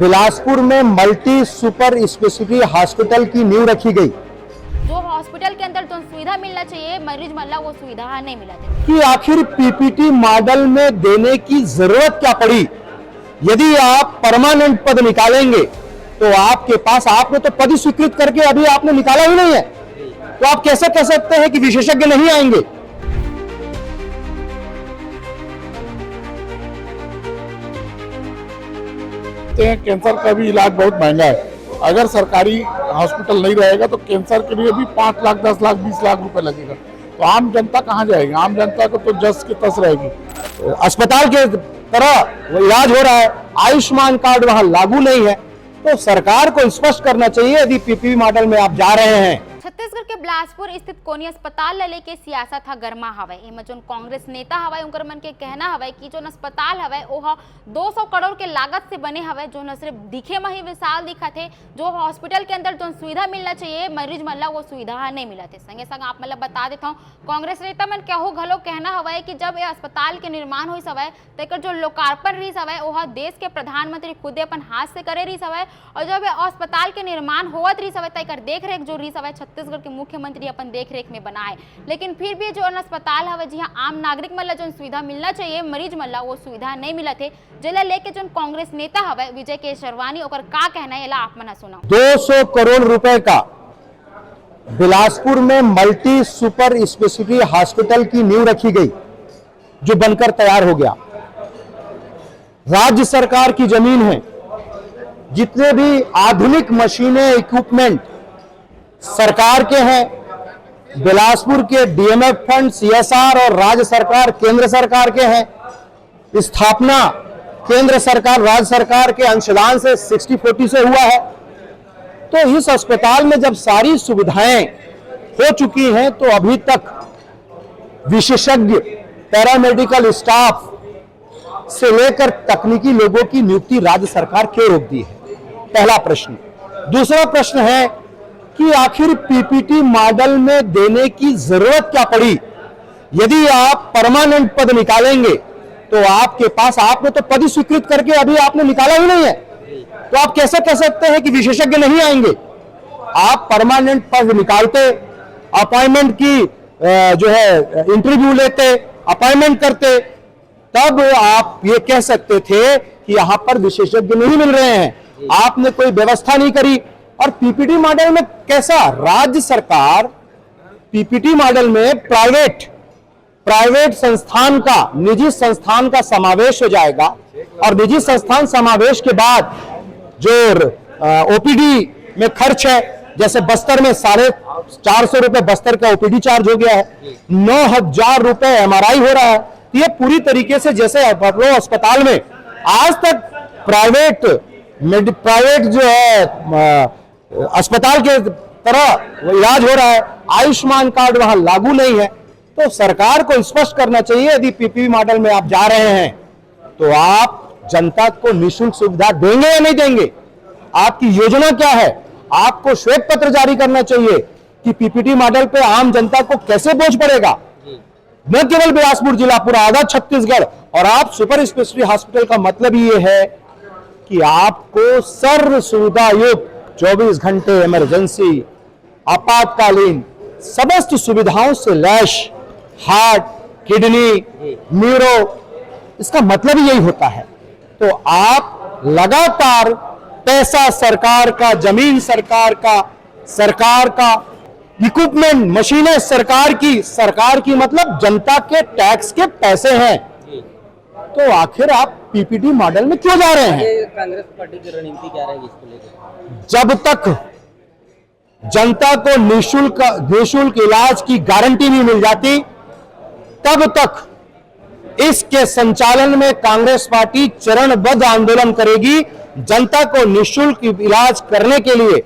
बिलासपुर में multi super speciality hospital की नींव रखी गई। जो हॉस्पिटल के अंदर जो सुविधा मिलना चाहिए मरीज मल्ला वो सुविधा नहीं मिला थे। कि आखिर पीपीटी मॉडल में देने की जरूरत क्या पड़ी? यदि आप परमानेंट पद निकालेंगे तो आपके पास, आपने तो पद स्वीकृत करके अभी आपने निकाला ही नहीं है, तो आप कैसे कह सकते हैं कि विशेषज्ञ नहीं आएंगे? कैंसर का भी इलाज बहुत महंगा है। अगर सरकारी हॉस्पिटल नहीं रहेगा तो कैंसर के लिए भी 5 लाख 10 लाख 20 लाख रुपए लगेगा, तो आम जनता कहाँ जाएगी? आम जनता को तो जस की तस रहेगी। अस्पताल के तरह वो इलाज हो रहा है, आयुष्मान कार्ड वहां लागू नहीं है, तो सरकार को स्पष्ट करना चाहिए यदि पीपीपी मॉडल में आप जा रहे हैं। छत्तीसगढ़ के बिलासपुर स्थित कोनी अस्पताल ले लेके सियासत हा गरमा हवे। एमा जोन कांग्रेस नेता हवे उनकर मन के कहना हवे कि जोन अस्पताल हवे ओहा 200 करोड़ के लागत से बने हवे, जो न सिर्फ दिखे में ही विशाल दिखत है, जो हॉस्पिटल के अंदर जो सुविधा मिलना चाहिए मरीज मन ला वो सुविधा नहीं मिला थे। संगे संग आप मतलब बता देता हूँ, कांग्रेस नेता मन कहू घलो कहना हवे कि जब ये अस्पताल के निर्माण हुई हवे तेकर जो लोकार्पण रही हवे ओहा देश के प्रधानमंत्री खुद अपन हाथ से करे रही हवे, और जब ये अस्पताल के निर्माण होवत रही हवे तेकर देखरेख जो रही हवे छत्तीसगढ़ के मुख्यमंत्री अपन देखरेख में बनाए। लेकिन फिर भी जो अस्पताल हवे जहां आम नागरिक मन ला जो सुविधा मिलना चाहिए मरीज मन ला वो सुविधा नहीं मिला थे, जेला लेके जो कांग्रेस नेता हवे विजय केशरवानी ओकर का कहना है आप मना सुनाओ। 200 करोड़ रुपए का बिलासपुर में मल्टी सुपर स्पेशलिटी हॉस्पिटल की नींव रखी गई, जो बनकर तैयार हो गया। राज्य सरकार की जमीन है, जितने भी आधुनिक मशीनें इक्विपमेंट सरकार के हैं, बिलासपुर के डीएमएफ फंड, सीएसआर और राज्य सरकार केंद्र सरकार के हैं। स्थापना केंद्र सरकार राज्य सरकार के अंशदान से 60-40 से हुआ है। तो इस अस्पताल में जब सारी सुविधाएं हो चुकी हैं तो अभी तक विशेषज्ञ, पैरामेडिकल स्टाफ से लेकर तकनीकी लोगों की नियुक्ति राज्य सरकार क्यों रोक दी है? पहला प्रश्न। दूसरा प्रश्न है कि आखिर पीपीटी मॉडल में देने की जरूरत क्या पड़ी? यदि आप परमानेंट पद निकालेंगे तो आपके पास, आपने तो पद स्वीकृत करके अभी आपने निकाला ही नहीं है, तो आप कैसे कह सकते हैं कि विशेषज्ञ नहीं आएंगे? आप परमानेंट पद निकालते, अपॉइंटमेंट की जो है इंटरव्यू लेते, अपॉइंटमेंट करते, तब आप ये कह सकते थे कि यहां पर विशेषज्ञ नहीं मिल रहे हैं। आपने कोई व्यवस्था नहीं करी। और पीपीटी मॉडल में कैसा? राज्य सरकार पीपीटी मॉडल में प्राइवेट संस्थान का, निजी संस्थान का समावेश हो जाएगा, और निजी संस्थान समावेश के बाद जो ओपीडी में खर्च है, जैसे बस्तर में 450 रुपए बस्तर का ओपीडी चार्ज हो गया है, 9,000 रुपए एमआरआई हो रहा है। ये पूरी तरीके से जैसे अपोलो अस्पताल में आज तक प्राइवेट जो है अस्पताल के तरह इलाज हो रहा है, आयुष्मान कार्ड वहां लागू नहीं है, तो सरकार को स्पष्ट करना चाहिए यदि पीपीपी मॉडल में आप जा रहे हैं तो आप जनता को निःशुल्क सुविधा देंगे या नहीं देंगे? आपकी योजना क्या है? आपको श्वेत पत्र जारी करना चाहिए कि पीपीटी मॉडल पे आम जनता को कैसे बोझ पड़ेगा। न केवल बिलासपुर जिला, पूरा आधा छत्तीसगढ़। और आप सुपर स्पेशलिटी हॉस्पिटल का मतलब ये है कि आपको सर्व सुविधा युक्त 24 घंटे इमरजेंसी, आपातकालीन समस्त सुविधाओं से लैश हार्ट, किडनी, न्यूरो, इसका मतलब यही होता है। तो आप लगातार पैसा सरकार का, जमीन सरकार का इक्विपमेंट, मशीनें सरकार की मतलब जनता के टैक्स के पैसे हैं, तो आखिर आप पीपीटी मॉडल में क्यों जा रहे हैं? कांग्रेस पार्टी की रणनीति क्या रहेगी इसको लेकर? जब तक जनता को निःशुल्क इलाज की गारंटी नहीं मिल जाती, तब तक इसके संचालन में कांग्रेस पार्टी चरणबद्ध आंदोलन करेगी। जनता को निःशुल्क इलाज करने के लिए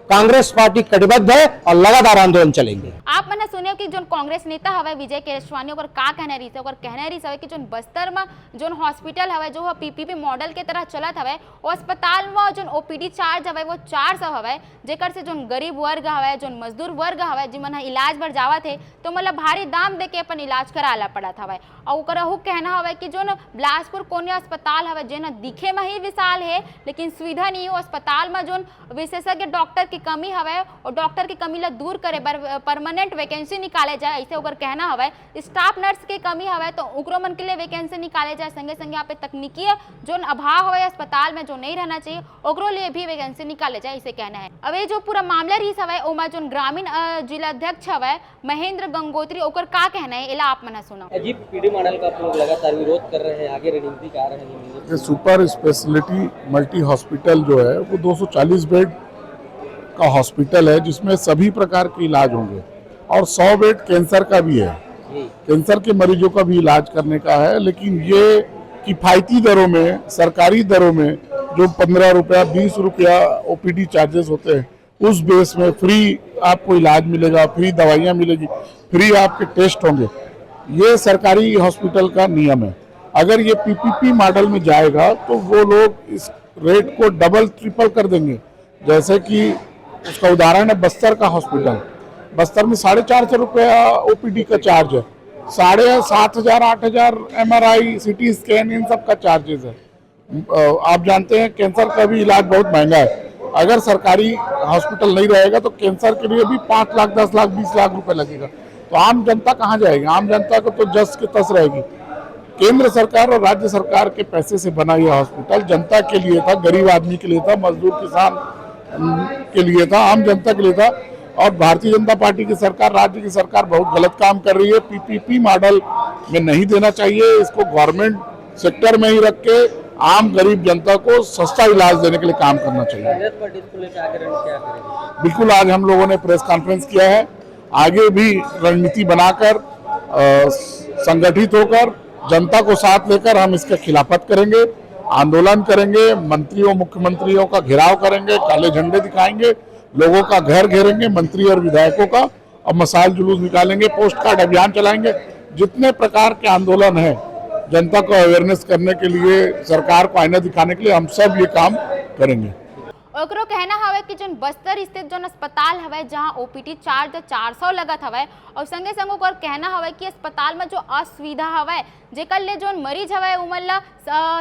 कांग्रेस पार्टी कटिबद्ध है और लगातार आंदोलन चलेंगे। आप मैंने सुने कि जो कांग्रेस नेता हवे विजय केशवानी ओकर का कहना रही है, ओकर कहना रही है कि जो बस्तर में जो हॉस्पिटल हवे जो पीपीपी मॉडल के तरह चलत हवे, वो अस्पताल में जो ओपीडी चार्ज हवे वो 400 हवे, जेकर से जो गरीब वर्ग हवे, जो मजदूर वर्ग हवे, जिमन इलाज बर जावत है तो मतलब भारी दाम दे के अपन इलाज कराला पड़त हवे। और ओकर हु कहना हवे कि जो बिलासपुर कोनिया अस्पताल हवे जेना दिखे में ही विशाल है लेकिन सुविधा नहीं हो, अस्पताल में जो विशेषज्ञ डॉक्टर की कमी हवे और डॉक्टर की कमी ला दूर करे बर परमानेंट वैकेंसी निकाले जाए, ऐसे ओकर कहना हवे। स्टाफ नर्स की कमी हवे तो ओकरो मन के लिए वैकेंसी निकाले जाए, संगे संगे यहाँ पे तकनीकी जो अभाव हवे अस्पताल में जो नहीं रहना चाहिए ओकरो लिए भी वैकेंसी निकाले जाए, इसे कहना है। अब ये जो पूरा मामला रही हवे ओमा जो ग्रामीण जिला अध्यक्ष हवे महेंद्र गंगोत्री ओकर का कहना है, इला आप मना सुना। जी पीडी मॉडल का आप लोग लगातार विरोध कर रहे हैं, आगे रणनीति क्या रहेगी? सुपर स्पेशलिटी मल्टी हॉस्पिटल जो है वो 240 बेड का हॉस्पिटल है जिसमें सभी प्रकार के इलाज होंगे और 100 बेड कैंसर का भी है, कैंसर के मरीजों का भी इलाज करने का है। लेकिन ये किफायती दरों में, सरकारी दरों में जो 15 रुपया 20 रुपया ओपीडी चार्जेस होते हैं उस बेस में फ्री आपको इलाज मिलेगा, फ्री दवाइयाँ मिलेगी, फ्री आपके टेस्ट होंगे। ये सरकारी हॉस्पिटल का नियम है। अगर ये पीपीपी मॉडल में जाएगा तो वो लोग इस रेट को डबल ट्रिपल कर देंगे। जैसे कि उसका उदाहरण है बस्तर का हॉस्पिटल, बस्तर में 450 रुपया ओपीडी का चार्ज है, 7,500 8,000 MRI CT स्कैन इन सब का चार्जेस है। आप जानते हैं कैंसर का भी इलाज बहुत महंगा है। अगर सरकारी हॉस्पिटल नहीं रहेगा तो कैंसर के लिए भी 5 लाख 10 लाख 20 लाख रुपए लगेगा, तो आम जनता कहाँ जाएगी? आम जनता को तो जस की तस रहेगी। केंद्र सरकार और राज्य सरकार के पैसे से बना यह हॉस्पिटल जनता के लिए था, गरीब आदमी के लिए था, मजदूर किसान के लिए था, आम जनता के लिए था। और भारतीय जनता पार्टी की सरकार, राज्य की सरकार बहुत गलत काम कर रही है। पीपीपी मॉडल में नहीं देना चाहिए, इसको गवर्नमेंट सेक्टर में ही रख के आम गरीब जनता को सस्ता इलाज देने के लिए काम करना चाहिए। बिल्कुल, आज हम लोगों ने प्रेस कॉन्फ्रेंस किया है, आगे भी रणनीति बनाकर संगठित होकर जनता को साथ लेकर हम इसके खिलाफत करेंगे, आंदोलन करेंगे, मंत्रियों मुख्यमंत्रियों का घेराव करेंगे, काले झंडे दिखाएंगे, लोगों का घर घेरेंगे, मंत्री और विधायकों का, और मसाल जुलूस निकालेंगे, पोस्ट कार्ड अभियान चलाएंगे। जितने प्रकार के आंदोलन है जनता को अवेयरनेस करने के लिए, सरकार को आईना दिखाने के लिए, हम सब ये काम करेंगे। ओकरो कहना हवे कि जो बस्तर स्थित जो अस्पताल हवे जहां ओपीडी चार्ज 400 लगत हवे और संगे संग ओकर कहना हवे कि अस्पताल में जो असुविधा हवे जेकर ले जो मरीज हवे उमन ला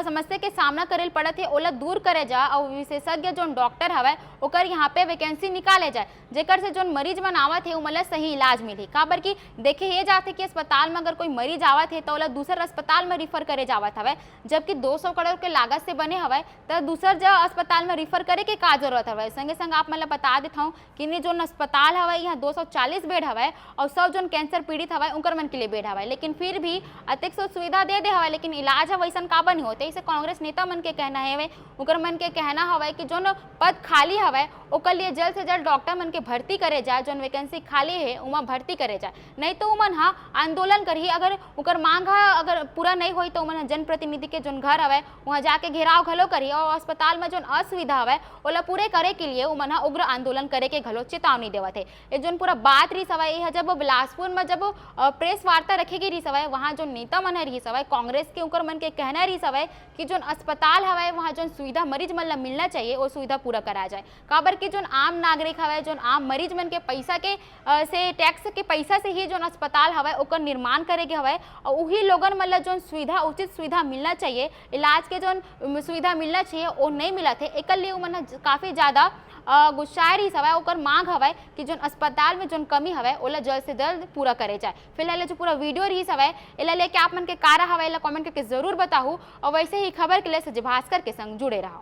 समस्या के सामना करे पड़त है ओला दूर करे जा और विशेषज्ञ जो डॉक्टर हवे ओकर यहाँ पे वैकेंसी निकाले जाए जेकर से जो मरीज मन आवत है उमन ला सही इलाज मिले। काबर की देखे ये जाते कि अस्पताल में अगर कोई मरीज आवत है तो ओला दूसर अस्पताल में रिफर करे जावत हवे, जबकि 200 करोड़ के लागत से बने हवे तो दूसर जो अस्पताल में रिफर करे के का जरूरत हवे। संगे संग आप मतलब बता देता हूँ कि जो अस्पताल हवे यहाँ 240 बेड हवे और सब जो कैंसर पीड़ित हवे उनकर मन के लिए बेड हवे, लेकिन फिर भी अतिरिक्त सुविधा दे दे हवे लेकिन इलाज वैसन काबर नहीं होते। इसे कांग्रेस नेता मन के कहना है, उनकर मन के कहना हवे कि जो पद खाली हवे ओकर लिए जल्द से जल्द डॉक्टर मन के भर्ती करे जाए, जो वैकेंसी खाली है उमा भर्ती करे जाए, नहीं तो उमन हाँ आंदोलन करी। अगर उनकर मांग अगर पूरा नहीं हुई तो उमन जनप्रतिनिधि के जो घर हवे वहाँ जाके घेराव घलो करी और अस्पताल में जो असुविधा हवे ओला पूरे करे के लिए उमन उग्र आंदोलन करे के घलो चेतावनी देवत है। ये जो पूरा बात रही सवाई है जब बिलासपुर में जब प्रेस वार्ता रखेगी रही सवाई वहाँ जो नेता मन रही सवाई कांग्रेस के उनकर मन के कहना रही सवाई कि जो अस्पताल हवे वहाँ जो सुविधा मरीज मन ला मिलना चाहिए वो सुविधा पूरा करा जाए। काबर की जो आम नागरिक हवे जो आम मरीज मन के पैसा के से टैक्स के पैसा से ही जो अस्पताल हवे ओकर निर्माण करे के हवे और वही लोगन मन ला जो सुविधा उचित सुविधा मिलना चाहिए, इलाज के जो सुविधा मिलना चाहिए वो नहीं मिला थे। एक लिए उमन काफी ज्यादा गुस्साए रही हवे, ओकर मांग हवे कि जो अस्पताल में जो कमी हवे ओला जल्द से जल्द पूरा करे जाए। फिलहाल जो पूरा वीडियो रही हवे एला लेके आप मन के कारा हवे कमेंट करके जरूर बताऊ और वैसे ही खबर के लिए सजय भास्कर के संग जुड़े रहो।